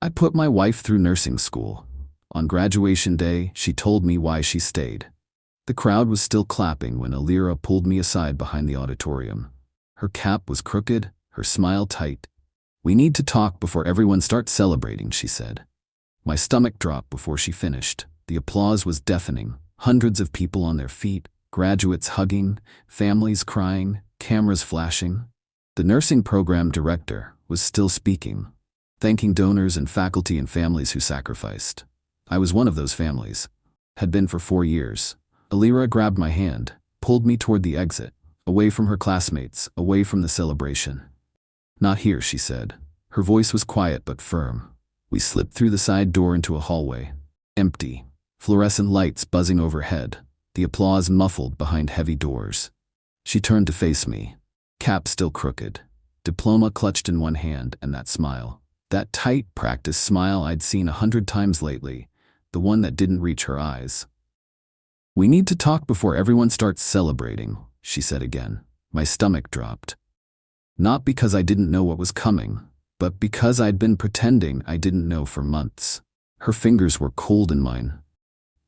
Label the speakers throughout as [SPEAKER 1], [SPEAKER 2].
[SPEAKER 1] I put my wife through nursing school. On graduation day, she told me why she stayed. The crowd was still clapping when Alira pulled me aside behind the auditorium. Her cap was crooked, her smile tight. "We need to talk before everyone starts celebrating," she said. My stomach dropped before she finished. The applause was deafening. Hundreds of people on their feet, graduates hugging, families crying, cameras flashing. The nursing program director was still speaking, thanking donors and faculty and families who sacrificed. I was one of those families. Had been for 4 years. Alira grabbed my hand, pulled me toward the exit, away from her classmates, away from the celebration. "Not here," she said. Her voice was quiet but firm. We slipped through the side door into a hallway. Empty. Fluorescent lights buzzing overhead. The applause muffled behind heavy doors. She turned to face me. Cap still crooked. Diploma clutched in one hand, and that smile. That tight, practiced smile I'd seen 100 times lately. The one that didn't reach her eyes. "We need to talk before everyone starts celebrating," she said again. My stomach dropped. Not because I didn't know what was coming, but because I'd been pretending I didn't know for months. Her fingers were cold in mine.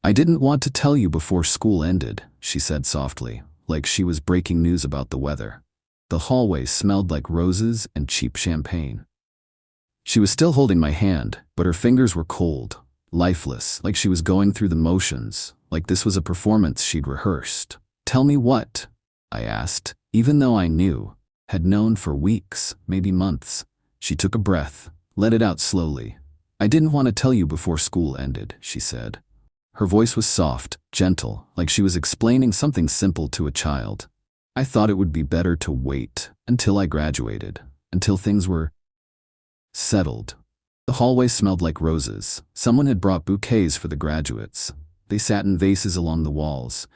[SPEAKER 1] "I didn't want to tell you before school ended," she said softly, like she was breaking news about the weather. The hallway smelled like roses and cheap champagne. She was still holding my hand, but her fingers were cold, lifeless, like she was going through the motions, like this was a performance she'd rehearsed. "Tell me what?" I asked, even though I knew, had known for weeks, maybe months. She took a breath, let it out slowly. "I didn't want to tell you before school ended," she said. Her voice was soft, gentle, like she was explaining something simple to a child. "I thought it would be better to wait until I graduated, until things were settled." The hallway smelled like roses. Someone had brought bouquets for the graduates. They sat in vases along the walls,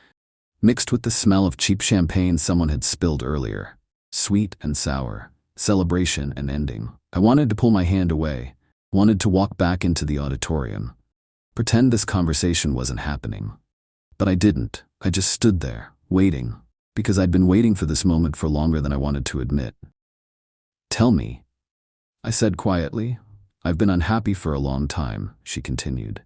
[SPEAKER 1] mixed with the smell of cheap champagne someone had spilled earlier. Sweet and sour, celebration and ending. I wanted to pull my hand away, wanted to walk back into the auditorium. Pretend this conversation wasn't happening. But I didn't. I just stood there, waiting, because I'd been waiting for this moment for longer than I wanted to admit. "Tell me," I said quietly. "I've been unhappy for a long time," she continued.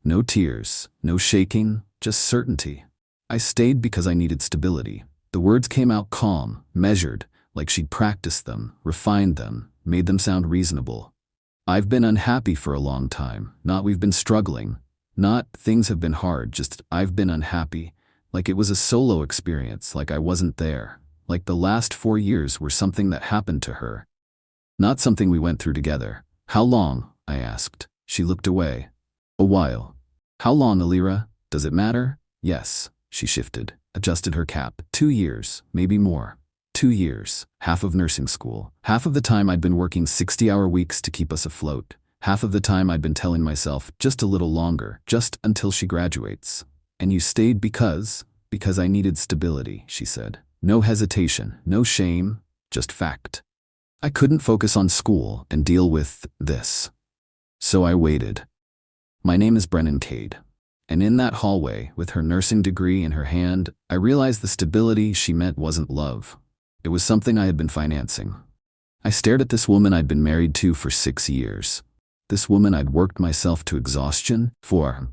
[SPEAKER 1] No tears, no shaking, just certainty. I stayed because I needed stability. The words came out calm, measured, like she'd practiced them, refined them, made them sound reasonable. "I've been unhappy for a long time, not we've been struggling, not things have been hard, just I've been unhappy, like it was a solo experience, like I wasn't there, like the last 4 years were something that happened to her, not something we went through together." "How long?" I asked. She looked away. "A while." "How long, Alira? Does it matter?" "Yes." She shifted, adjusted her cap. 2 years, maybe more. 2 years, half of nursing school. Half of the time I'd been working 60-hour weeks to keep us afloat. Half of the time I'd been telling myself, just a little longer, just until she graduates. "And you stayed because I needed stability," she said. No hesitation, no shame, just fact. I couldn't focus on school and deal with this. So I waited. My name is Brennan Cade. And in that hallway, with her nursing degree in her hand, I realized the stability she meant wasn't love. It was something I had been financing. I stared at this woman I'd been married to for 6 years. This woman I'd worked myself to exhaustion for.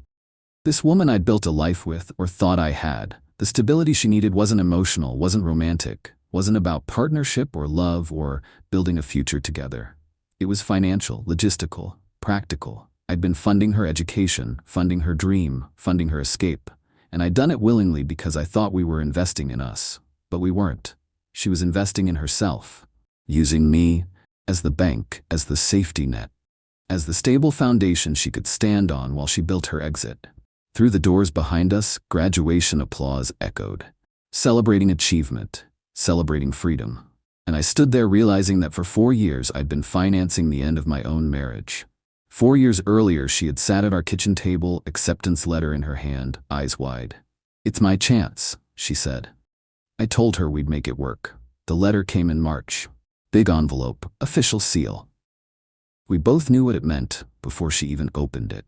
[SPEAKER 1] This woman I'd built a life with, or thought I had. The stability she needed wasn't emotional, wasn't romantic, wasn't about partnership or love or building a future together. It was financial, logistical, practical. I'd been funding her education, funding her dream, funding her escape. And I'd done it willingly because I thought we were investing in us. But we weren't. She was investing in herself, using me as the bank, as the safety net, as the stable foundation she could stand on while she built her exit. Through the doors behind us, graduation applause echoed, celebrating achievement, celebrating freedom. And I stood there realizing that for 4 years I'd been financing the end of my own marriage. 4 years earlier, she had sat at our kitchen table, acceptance letter in her hand, eyes wide. "It's my chance," she said. I told her we'd make it work. The letter came in March. Big envelope, official seal. We both knew what it meant before she even opened it.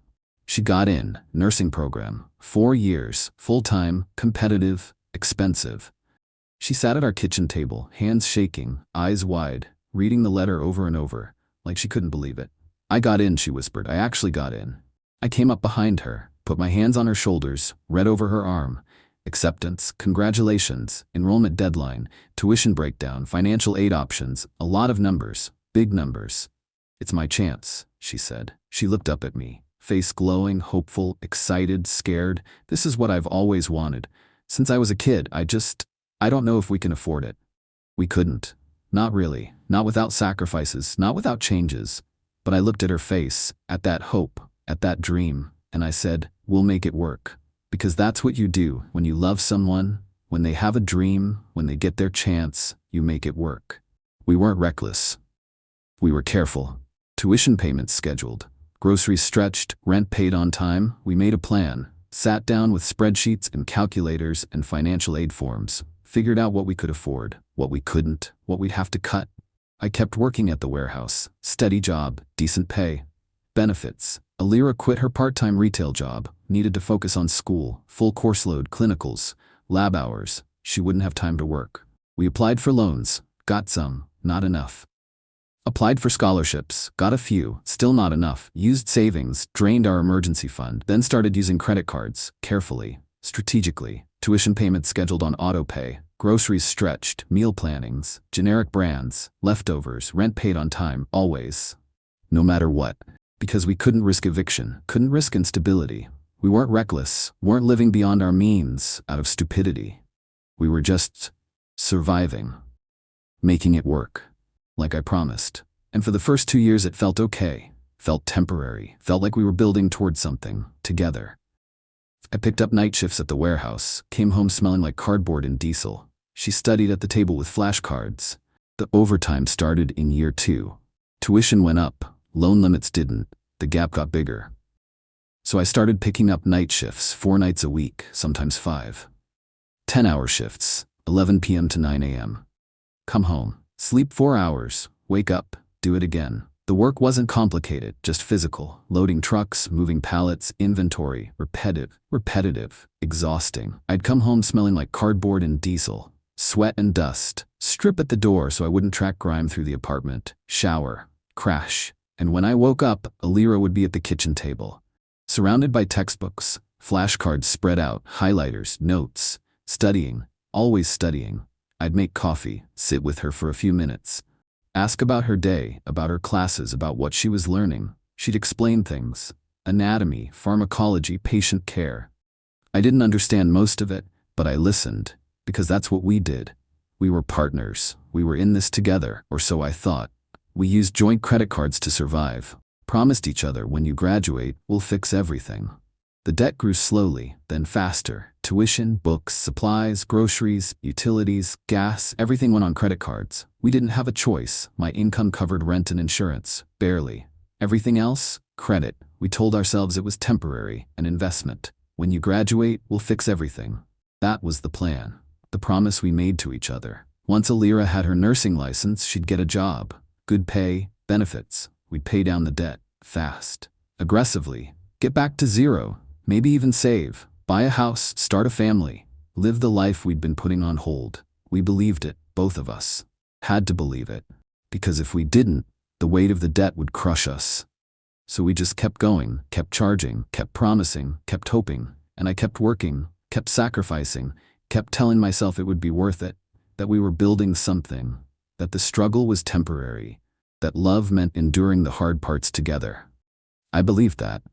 [SPEAKER 1] She got in, nursing program, 4 years, full-time, competitive, expensive. She sat at our kitchen table, hands shaking, eyes wide, reading the letter over and over, like she couldn't believe it. I got in, she whispered. I actually got in. I came up behind her, put my hands on her shoulders, read over her arm. Acceptance, congratulations, enrollment deadline, tuition breakdown, financial aid options, a lot of numbers, big numbers. It's my chance, she said. She looked up at me, face glowing, hopeful, excited, scared. This is what I've always wanted. Since I was a kid, I don't know if we can afford it. We couldn't. Not really. Not without sacrifices, not without changes. But I looked at her face, at that hope, at that dream, and I said, we'll make it work. Because that's what you do when you love someone, when they have a dream, when they get their chance, you make it work. We weren't reckless. We were careful. Tuition payments scheduled, groceries stretched, rent paid on time. We made a plan, sat down with spreadsheets and calculators and financial aid forms, figured out what we could afford, what we couldn't, what we'd have to cut. I kept working at the warehouse, steady job, decent pay, benefits. Alira quit her part-time retail job, needed to focus on school, full course load, clinicals, lab hours. She wouldn't have time to work. We applied for loans, got some, not enough. Applied for scholarships, got a few, still not enough. Used savings, drained our emergency fund, then started using credit cards, carefully, strategically. Tuition payments scheduled on auto pay, groceries stretched, meal plannings, generic brands, leftovers, rent paid on time, always. No matter what. Because we couldn't risk eviction, couldn't risk instability. We weren't reckless, weren't living beyond our means, out of stupidity. We were just surviving, making it work, like I promised. And for the first 2 years it felt okay, felt temporary, felt like we were building towards something, together. I picked up night shifts at the warehouse, came home smelling like cardboard and diesel. She studied at the table with flashcards. The overtime started in year 2. Tuition went up, loan limits didn't, the gap got bigger. So I started picking up night shifts 4 nights a week, sometimes 5. 10-hour shifts, 11 p.m. to 9 a.m. Come home, sleep 4 hours, wake up, do it again. The work wasn't complicated, just physical. Loading trucks, moving pallets, inventory, repetitive, exhausting. I'd come home smelling like cardboard and diesel, sweat and dust, strip at the door so I wouldn't track grime through the apartment, shower, crash. And when I woke up, Alira would be at the kitchen table, surrounded by textbooks, flashcards spread out, highlighters, notes, studying, always studying. I'd make coffee, sit with her for a few minutes, ask about her day, about her classes, about what she was learning. She'd explain things, anatomy, pharmacology, patient care. I didn't understand most of it, but I listened, because that's what we did. We were partners, we were in this together, or so I thought. We used joint credit cards to survive, promised each other when you graduate, we'll fix everything. The debt grew slowly, then faster. Tuition, books, supplies, groceries, utilities, gas, everything went on credit cards. We didn't have a choice. My income covered rent and insurance, barely. Everything else, credit. We told ourselves it was temporary, an investment. When you graduate, we'll fix everything. That was the plan, the promise we made to each other. Once Alira had her nursing license, she'd get a job, good pay, benefits. We'd pay down the debt, fast, aggressively, get back to zero, maybe even save. Buy a house, start a family, live the life we'd been putting on hold. We believed it, both of us. Had to believe it. Because if we didn't, the weight of the debt would crush us. So we just kept going, kept charging, kept promising, kept hoping. And I kept working, kept sacrificing, kept telling myself it would be worth it, that we were building something, that the struggle was temporary, that love meant enduring the hard parts together. I believed that.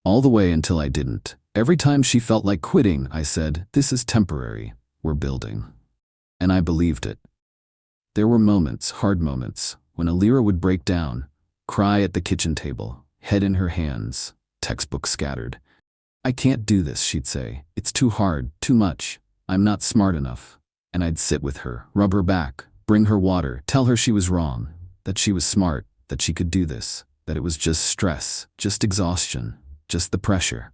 [SPEAKER 1] All the way until I didn't. Every time she felt like quitting, I said, this is temporary, we're building. And I believed it. There were moments, hard moments, when Alira would break down, cry at the kitchen table, head in her hands, textbooks scattered. I can't do this, she'd say. It's too hard, too much. I'm not smart enough. And I'd sit with her, rub her back, bring her water, tell her she was wrong, that she was smart, that she could do this, that it was just stress, just exhaustion, just the pressure.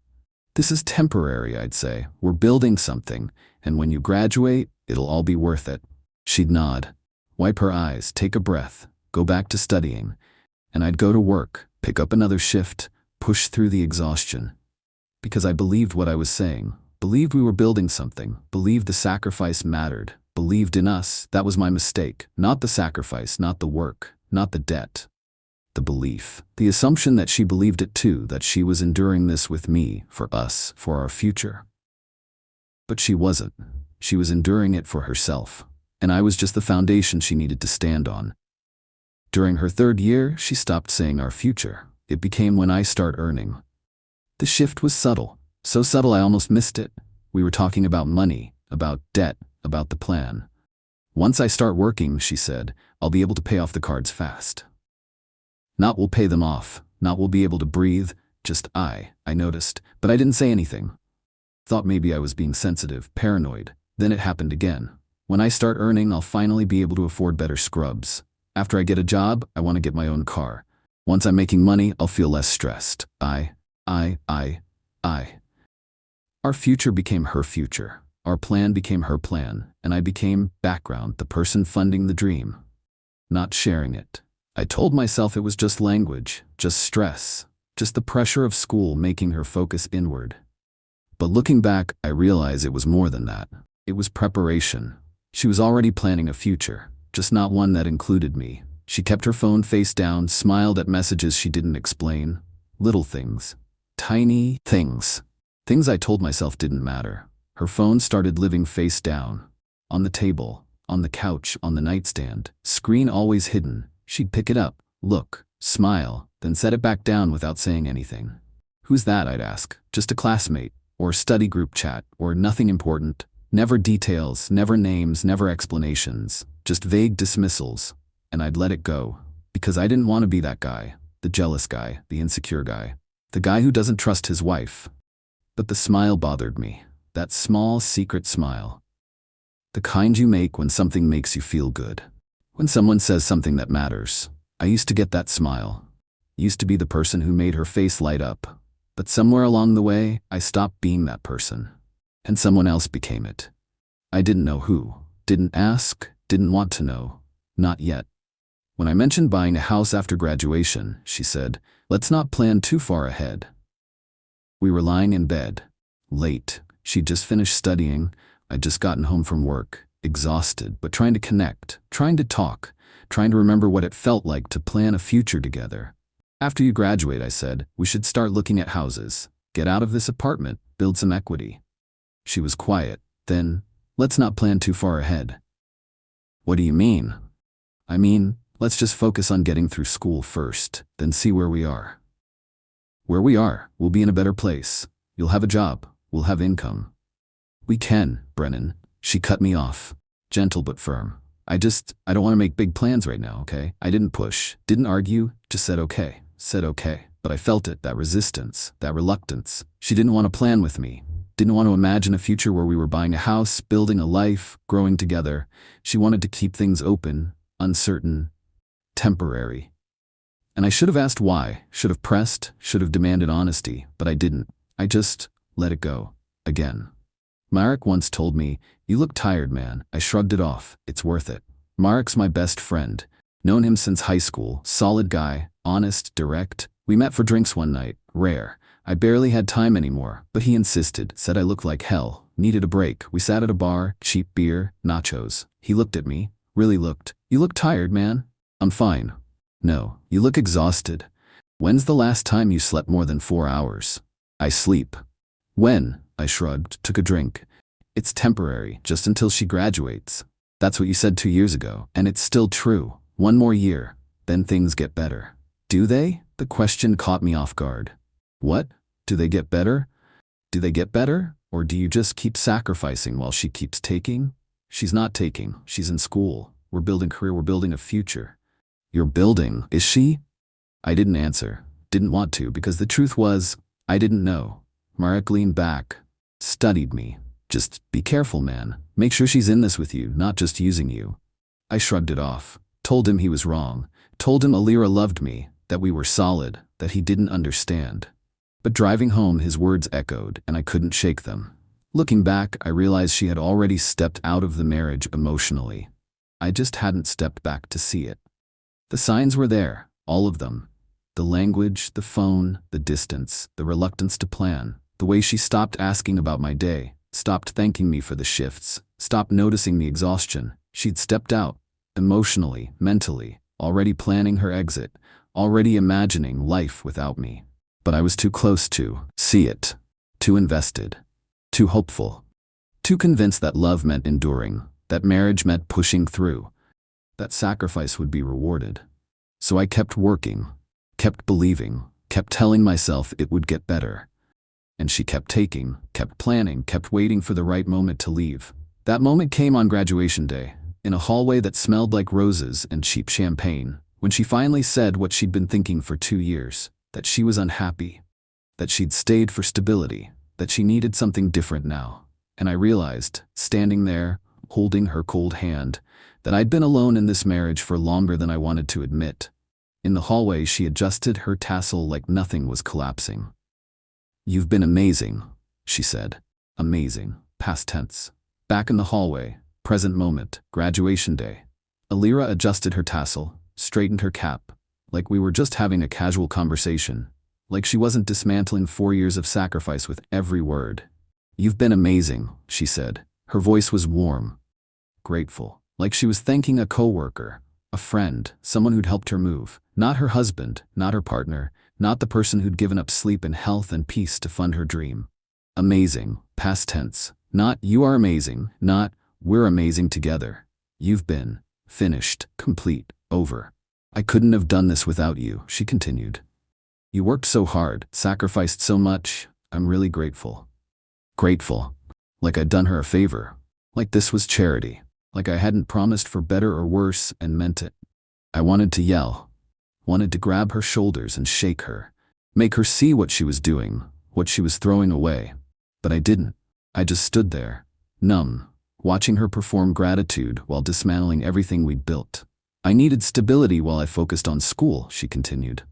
[SPEAKER 1] This is temporary, I'd say. We're building something, and when you graduate, it'll all be worth it. She'd nod, wipe her eyes, take a breath, go back to studying, and I'd go to work, pick up another shift, push through the exhaustion. Because I believed what I was saying, believed we were building something, believed the sacrifice mattered, believed in us. That was my mistake. Not the sacrifice, not the work, not the debt. The belief, the assumption that she believed it too, that she was enduring this with me, for us, for our future. But she wasn't. She was enduring it for herself, and I was just the foundation she needed to stand on. During her 3rd year, she stopped saying our future. It became when I start earning. The shift was subtle, so subtle I almost missed it. We were talking about money, about debt, about the plan. Once I start working, she said, I'll be able to pay off the cards fast. Not we'll pay them off, not we'll be able to breathe, just I noticed, but I didn't say anything. Thought maybe I was being sensitive, paranoid. Then it happened again. When I start earning, I'll finally be able to afford better scrubs. After I get a job, I want to get my own car. Once I'm making money, I'll feel less stressed. Our future became her future. Our plan became her plan, and I became background, the person funding the dream, not sharing it. I told myself it was just language, just stress, just the pressure of school making her focus inward. But looking back, I realize it was more than that. It was preparation. She was already planning a future, just not one that included me. She kept her phone face down, smiled at messages she didn't explain. Little things. Tiny things. Things I told myself didn't matter. Her phone started living face down. On the table, on the couch, on the nightstand, screen always hidden. She'd pick it up, look, smile, then set it back down without saying anything. Who's that, I'd ask. Just a classmate, or study group chat, or nothing important. Never details, never names, never explanations, just vague dismissals. And I'd let it go, because I didn't want to be that guy, the jealous guy, the insecure guy, the guy who doesn't trust his wife. But the smile bothered me, that small, secret smile. The kind you make when something makes you feel good. When someone says something that matters. I used to get that smile. Used to be the person who made her face light up. But somewhere along the way, I stopped being that person. And someone else became it. I didn't know who, didn't ask, didn't want to know. Not yet. When I mentioned buying a house after graduation, she said, let's not plan too far ahead. We were lying in bed. Late. She'd just finished studying. I'd just gotten home from work. Exhausted, but trying to connect, trying to talk, trying to remember what it felt like to plan a future together. After you graduate, I said, we should start looking at houses. Get out of this apartment, build some equity. She was quiet. Then, let's not plan too far ahead. What do you mean? I mean, let's just focus on getting through school first, then see where we are. Where we are, we'll be in a better place. You'll have a job, we'll have income. We can, Brennan. She cut me off, gentle but firm. I don't want to make big plans right now, okay? I didn't push, didn't argue, just said okay. But I felt it, that resistance, that reluctance. She didn't want to plan with me, didn't want to imagine a future where we were buying a house, building a life, growing together. She wanted to keep things open, uncertain, temporary. And I should have asked why, should have pressed, should have demanded honesty, but I didn't. I just let it go, again. Marek once told me, you look tired, man. I shrugged it off. It's worth it. Marek's my best friend. Known him since high school. Solid guy. Honest, direct. We met for drinks one night. Rare. I barely had time anymore, but he insisted. Said I looked like hell. Needed a break. We sat at a bar. Cheap beer. Nachos. He looked at me. Really looked. You look tired, man. I'm fine. No. You look exhausted. When's the last time you slept more than 4 hours? I sleep. When? I shrugged, took a drink. It's temporary, just until she graduates. That's what you said 2 years ago, and it's still true. 1 more year, then things get better. Do they? The question caught me off guard. What? Do they get better? Do they get better? Or do you just keep sacrificing while she keeps taking? She's not taking, she's in school. We're building a career, we're building a future. You're building, is she? I didn't answer, didn't want to, because the truth was, I didn't know. Marek leaned back. Studied me. Just be careful, man. Make sure she's in this with you, not just using you. I shrugged it off. Told him he was wrong. Told him Alira loved me, that we were solid, that he didn't understand. But driving home, his words echoed, and I couldn't shake them. Looking back, I realized she had already stepped out of the marriage emotionally. I just hadn't stepped back to see it. The signs were there, all of them. The language, the phone, the distance, the reluctance to plan. The way she stopped asking about my day, stopped thanking me for the shifts, stopped noticing the exhaustion. She'd stepped out, emotionally, mentally, already planning her exit, already imagining life without me. But I was too close to see it, too invested, too hopeful, too convinced that love meant enduring, that marriage meant pushing through, that sacrifice would be rewarded. So I kept working, kept believing, kept telling myself it would get better. And she kept taking, kept planning, kept waiting for the right moment to leave. That moment came on graduation day, in a hallway that smelled like roses and cheap champagne, when she finally said what she'd been thinking for 2 years, that she was unhappy, that she'd stayed for stability, that she needed something different now. And I realized, standing there, holding her cold hand, that I'd been alone in this marriage for longer than I wanted to admit. In the hallway, she adjusted her tassel like nothing was collapsing. "You've been amazing," she said. Amazing, past tense. Back in the hallway, present moment, graduation day. Alira adjusted her tassel, straightened her cap, like we were just having a casual conversation, like she wasn't dismantling 4 years of sacrifice with every word. "You've been amazing," she said. Her voice was warm, grateful, like she was thanking a coworker, a friend, someone who'd helped her move. Not her husband, not her partner, not the person who'd given up sleep and health and peace to fund her dream. Amazing, past tense. Not "you are amazing," not "we're amazing together." You've been finished, complete, over. "I couldn't have done this without you," she continued. "You worked so hard, sacrificed so much. I'm really grateful." Grateful. Like I'd done her a favor. Like this was charity. Like I hadn't promised for better or worse and meant it. I wanted to yell. Wanted to grab her shoulders and shake her. Make her see what she was doing, what she was throwing away. But I didn't. I just stood there, numb, watching her perform gratitude while dismantling everything we'd built. "I needed stability while I focused on school," she continued.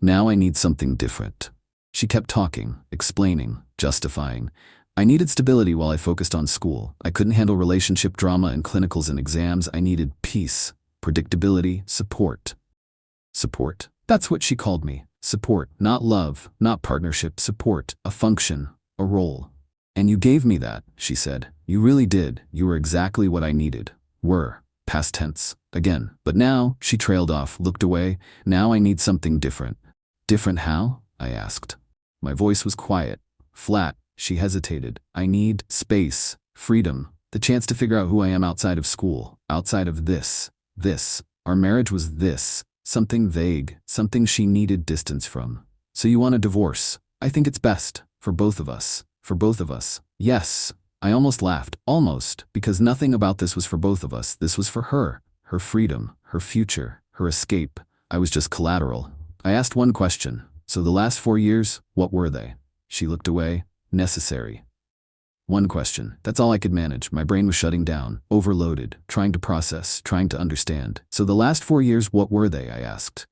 [SPEAKER 1] "Now I need something different." She kept talking, explaining, justifying. "I needed stability while I focused on school. I couldn't handle relationship drama and clinicals and exams. I needed peace, predictability, support." Support. That's what she called me. Support. Not love, not partnership. Support. A function, a role. "And you gave me that," she said. "You really did. You were exactly what I needed." Were. Past tense. Again. "But now," she trailed off, looked away. "Now I need something different." "Different how?" I asked. My voice was quiet, flat. She hesitated. "I need space, freedom, the chance to figure out who I am outside of school, outside of this. Our marriage was this. Something vague, something she needed distance from." "So you want a divorce?" "I think it's best. For both of us. For both of us." "Yes." I almost laughed. Almost. Because nothing about this was for both of us. This was for her. Her freedom. Her future. Her escape. I was just collateral. I asked one question. "So the last 4 years, what were they?" She looked away. "Necessary." One question. That's all I could manage. My brain was shutting down, overloaded, trying to process, trying to understand. "So the last 4 years, what were they?" I asked.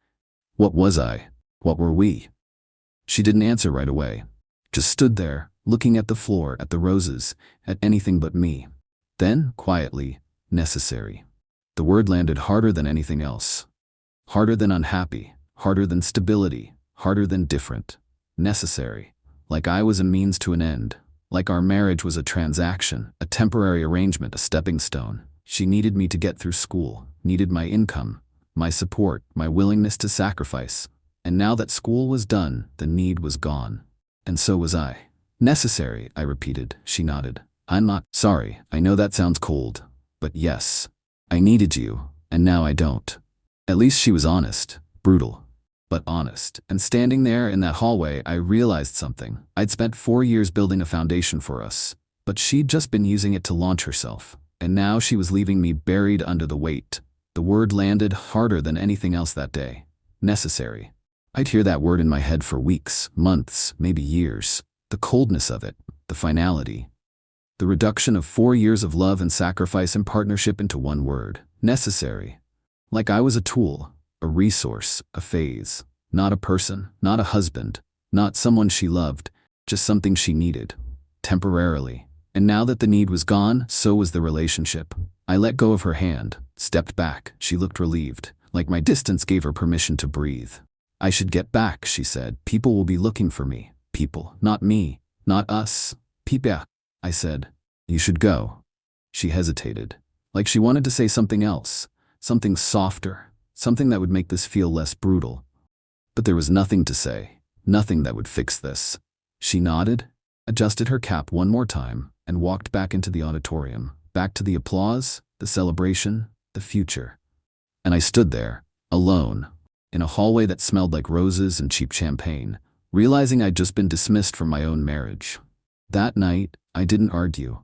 [SPEAKER 1] What was I? What were we? She didn't answer right away. Just stood there, looking at the floor, at the roses, at anything but me. Then, quietly, necessary. The word landed harder than anything else. Harder than unhappy, harder than stability, harder than different. Necessary. Like I was a means to an end. Like our marriage was a transaction, a temporary arrangement, a stepping stone. She needed me to get through school, needed my income, my support, my willingness to sacrifice. And now that school was done, the need was gone. And so was I. Necessary, I repeated. She nodded. I'm not sorry, I know that sounds cold. But yes, I needed you, and now I don't. At least she was honest, brutal, but honest. And standing there in that hallway, I realized something. I'd spent 4 years building a foundation for us, but she'd just been using it to launch herself. And now she was leaving me buried under the weight. The word landed harder than anything else that day. Necessary. I'd hear that word in my head for weeks, months, maybe years. The coldness of it, the finality. The reduction of 4 years of love and sacrifice and partnership into one word. Necessary. Like I was a tool, a resource, a phase. Not a person, not a husband, not someone she loved, just something she needed. Temporarily. And now that the need was gone, so was the relationship. I let go of her hand, stepped back. She looked relieved, like my distance gave her permission to breathe. I should get back, she said. People will be looking for me. People, not me, not us. People, I said. You should go. She hesitated, like she wanted to say something else, something softer, something that would make this feel less brutal. But there was nothing to say, nothing that would fix this. She nodded, adjusted her cap one more time, and walked back into the auditorium, back to the applause, the celebration, the future. And I stood there, alone, in a hallway that smelled like roses and cheap champagne, realizing I'd just been dismissed from my own marriage. That night, I didn't argue.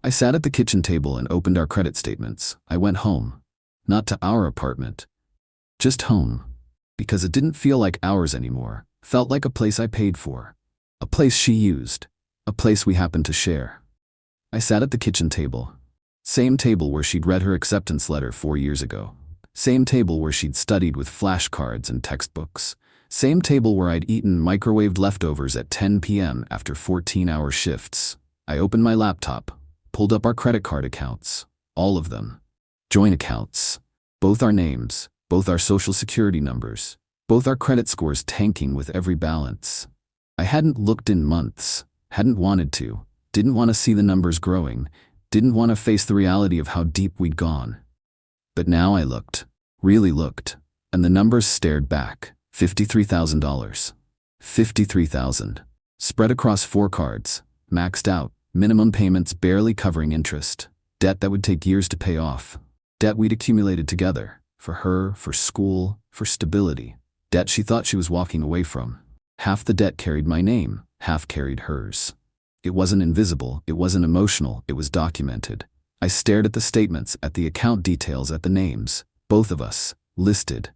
[SPEAKER 1] I sat at the kitchen table and opened our credit statements. I went home. Not to our apartment. Just home. Because it didn't feel like ours anymore. Felt like a place I paid for. A place she used. A place we happened to share. I sat at the kitchen table. Same table where she'd read her acceptance letter 4 years ago. Same table where she'd studied with flashcards and textbooks. Same table where I'd eaten microwaved leftovers at 10 p.m. after 14-hour shifts. I opened my laptop, pulled up our credit card accounts. All of them. Joint accounts. Both our names, both our social security numbers, both our credit scores tanking with every balance. I hadn't looked in months, hadn't wanted to, didn't want to see the numbers growing, didn't want to face the reality of how deep we'd gone. But now I looked, really looked, and the numbers stared back. $53,000. $53,000. Spread across 4 cards, maxed out, minimum payments barely covering interest, debt that would take years to pay off, debt we'd accumulated together, for her, for school, for stability, debt she thought she was walking away from. Half the debt carried my name, half carried hers. It wasn't invisible, it wasn't emotional, it was documented. I stared at the statements, at the account details, at the names, both of us, listed,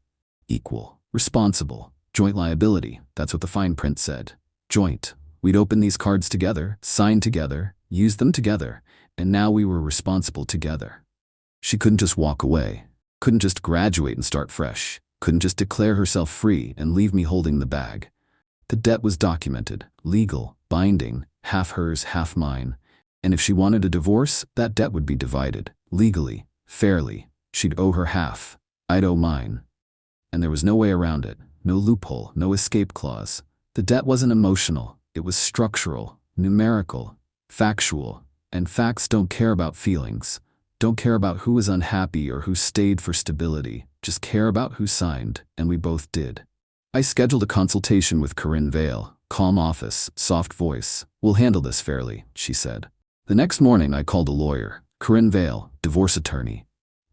[SPEAKER 1] equal. Responsible. Joint liability. That's what the fine print said. Joint. We'd opened these cards together, signed together, used them together, and now we were responsible together. She couldn't just walk away. Couldn't just graduate and start fresh. Couldn't just declare herself free and leave me holding the bag. The debt was documented, legal, binding, half hers, half mine. And if she wanted a divorce, that debt would be divided, legally, fairly. She'd owe her half. I'd owe mine. And there was no way around it, no loophole, no escape clause. The debt wasn't emotional, it was structural, numerical, factual, and facts don't care about feelings, don't care about who was unhappy or who stayed for stability, just care about who signed, and we both did. I scheduled a consultation with Corinne Vale, calm office, soft voice. We'll handle this fairly, she said. The next morning I called a lawyer, Corinne Vale, divorce attorney.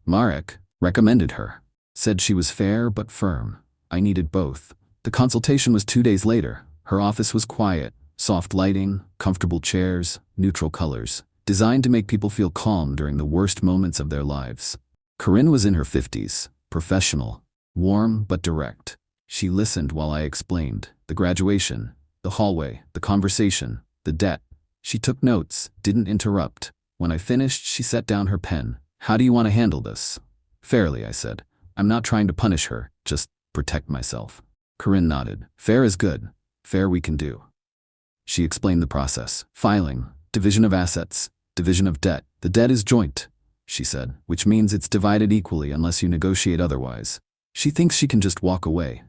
[SPEAKER 1] Marek recommended her. Said she was fair but firm. I needed both. The consultation was 2 days later. Her office was quiet, soft lighting, comfortable chairs, neutral colors, designed to make people feel calm during the worst moments of their lives. Corinne was in her 50s, professional, warm but direct. She listened while I explained the graduation, the hallway, the conversation, the debt. She took notes, didn't interrupt. When I finished, she set down her pen. How do you want to handle this? Fairly, I said. I'm not trying to punish her, just protect myself. Corinne nodded. Fair is good. Fair we can do. She explained the process. Filing, division of assets, division of debt. The debt is joint, she said, which means it's divided equally unless you negotiate otherwise. She thinks she can just walk away.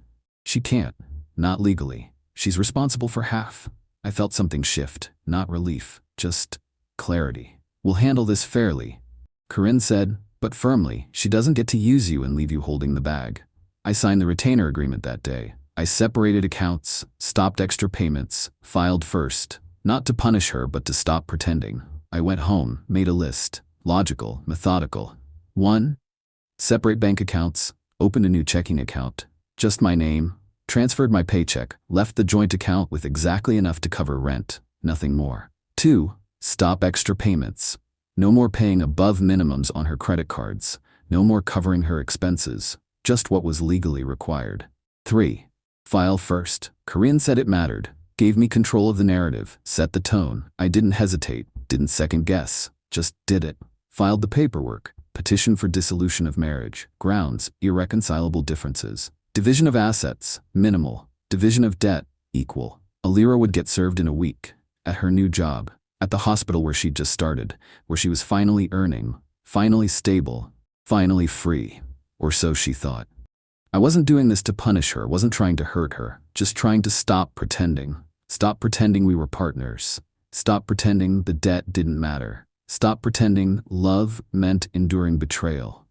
[SPEAKER 1] She can't. Not legally. She's responsible for half. I felt something shift, not relief, just clarity. We'll handle this fairly. Corinne said, but firmly, she doesn't get to use you and leave you holding the bag. I signed the retainer agreement that day. I separated accounts, stopped extra payments, filed first. Not to punish her, but to stop pretending. I went home, made a list. Logical, methodical. 1. Separate bank accounts, opened a new checking account. Just my name. Transferred my paycheck, left the joint account with exactly enough to cover rent. Nothing more. 2. Stop extra payments. No more paying above minimums on her credit cards. No more covering her expenses. Just what was legally required. 3. File first. Corinne said it mattered. Gave me control of the narrative. Set the tone. I didn't hesitate. Didn't second guess. Just did it. Filed the paperwork. Petition for dissolution of marriage. Grounds. Irreconcilable differences. Division of assets. Minimal. Division of debt. Equal. Alira would get served in a week. At her new job. At the hospital where she'd just started, where she was finally earning, finally stable, finally free, or so she thought. I wasn't doing this to punish her, wasn't trying to hurt her, just trying to stop pretending. Stop pretending we were partners. Stop pretending the debt didn't matter. Stop pretending love meant enduring betrayal.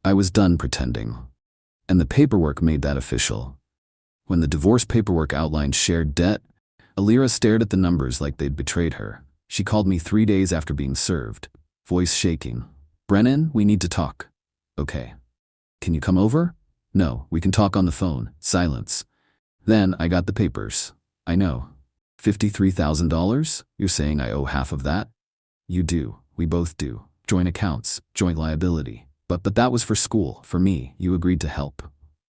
[SPEAKER 1] I was done pretending. And the paperwork made that official. When the divorce paperwork outlined shared debt, Alira stared at the numbers like they'd betrayed her. She called me 3 days after being served, voice shaking. "Brennan, we need to talk." "Okay." "Can you come over?" "No, we can talk on the phone." Silence. Then I got the papers. "I know. $53,000? You're saying I owe half of that?" "You do. We both do. Joint accounts, joint liability. But that was for school, for me. You agreed to help."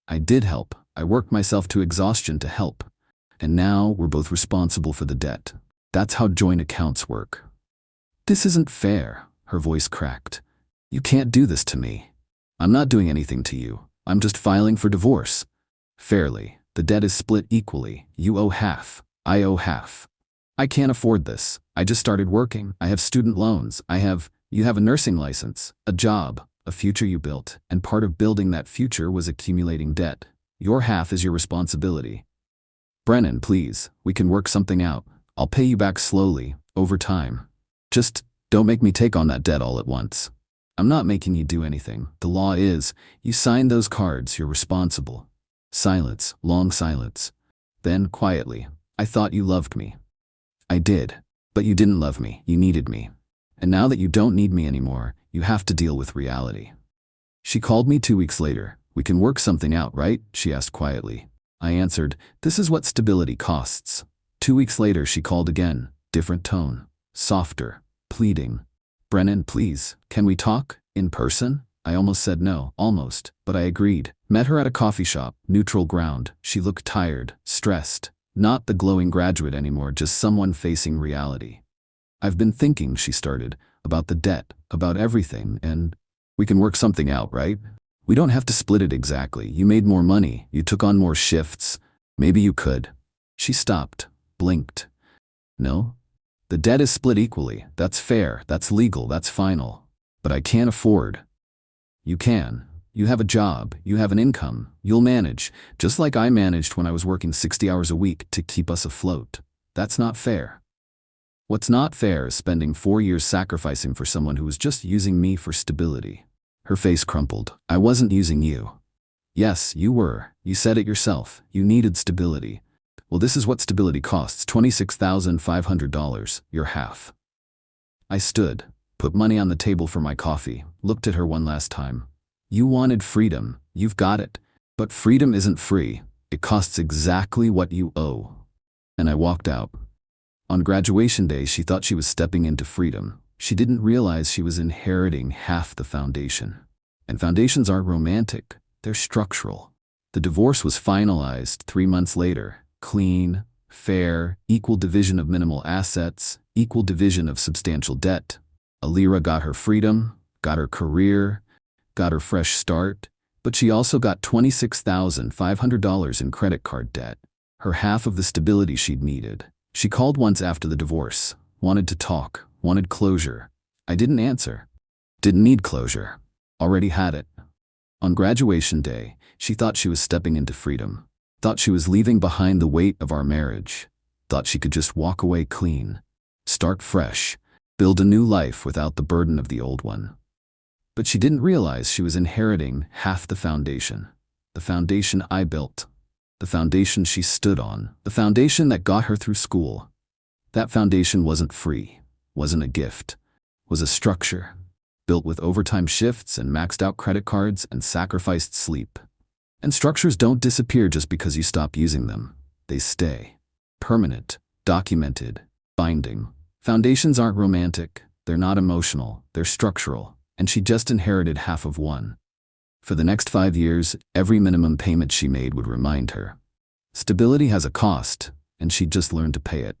[SPEAKER 1] "I did help. I worked myself to exhaustion to help. And now we're both responsible for the debt. That's how joint accounts work." "This isn't fair," her voice cracked. "You can't do this to me." "I'm not doing anything to you. I'm just filing for divorce." "Fairly. The debt is split equally. You owe half. I owe half. I can't afford this. I just started working. I have student loans. You have a nursing license, a job, a future you built, and part of building that future was accumulating debt. Your half is your responsibility." "Brennan, please, we can work something out. I'll pay you back slowly, over time. Just don't make me take on that debt all at once." "I'm not making you do anything. The law is, you signed those cards, you're responsible." Silence, long silence. Then, quietly, "I thought you loved me." "I did. But you didn't love me, you needed me. And now that you don't need me anymore, you have to deal with reality." She called me 2 weeks later. "We can work something out, right?" she asked quietly. I answered, "This is what stability costs." 2 weeks later she called again, different tone, softer, pleading. "Brennan, please, can we talk? In person?" I almost said no, almost, but I agreed. Met her at a coffee shop, neutral ground. She looked tired, stressed. Not the glowing graduate anymore, just someone facing reality. "I've been thinking," she started, "about the debt, about everything, and we can work something out, right? We don't have to split it exactly. You made more money, you took on more shifts. Maybe you could." She stopped, blinked. "No? The debt is split equally. That's fair, that's legal, that's final. But I can't afford." "You can. You have a job, you have an income, you'll manage, just like I managed when I was working 60 hours a week to keep us afloat. That's not fair." "What's not fair is spending 4 years sacrificing for someone who was just using me for stability." Her face crumpled. "I wasn't using you." "Yes, you were. You said it yourself. You needed stability. Well, this is what stability costs, $26,500, your half." I stood, put money on the table for my coffee, looked at her one last time. "You wanted freedom. You've got it. But freedom isn't free. It costs exactly what you owe." And I walked out. On graduation day, she thought she was stepping into freedom. She didn't realize she was inheriting half the foundation. And foundations aren't romantic. They're structural. The divorce was finalized 3 months later. Clean, fair, equal division of minimal assets, equal division of substantial debt. Alira got her freedom, got her career, got her fresh start, but she also got $26,500 in credit card debt, her half of the stability she'd needed. She called once after the divorce, wanted to talk, wanted closure. I didn't answer. Didn't need closure. Already had it. On graduation day, she thought she was stepping into freedom. Thought she was leaving behind the weight of our marriage. Thought she could just walk away clean. Start fresh. Build a new life without the burden of the old one. But she didn't realize she was inheriting half the foundation. The foundation I built. The foundation she stood on. The foundation that got her through school. That foundation wasn't free. Wasn't a gift. Was a structure. Built with overtime shifts and maxed out credit cards and sacrificed sleep. And structures don't disappear just because you stop using them. They stay. Permanent. Documented. Binding. Foundations aren't romantic. They're not emotional. They're structural. And she just inherited half of one. For the next 5 years, every minimum payment she made would remind her. Stability has a cost, and she'd just learned to pay it.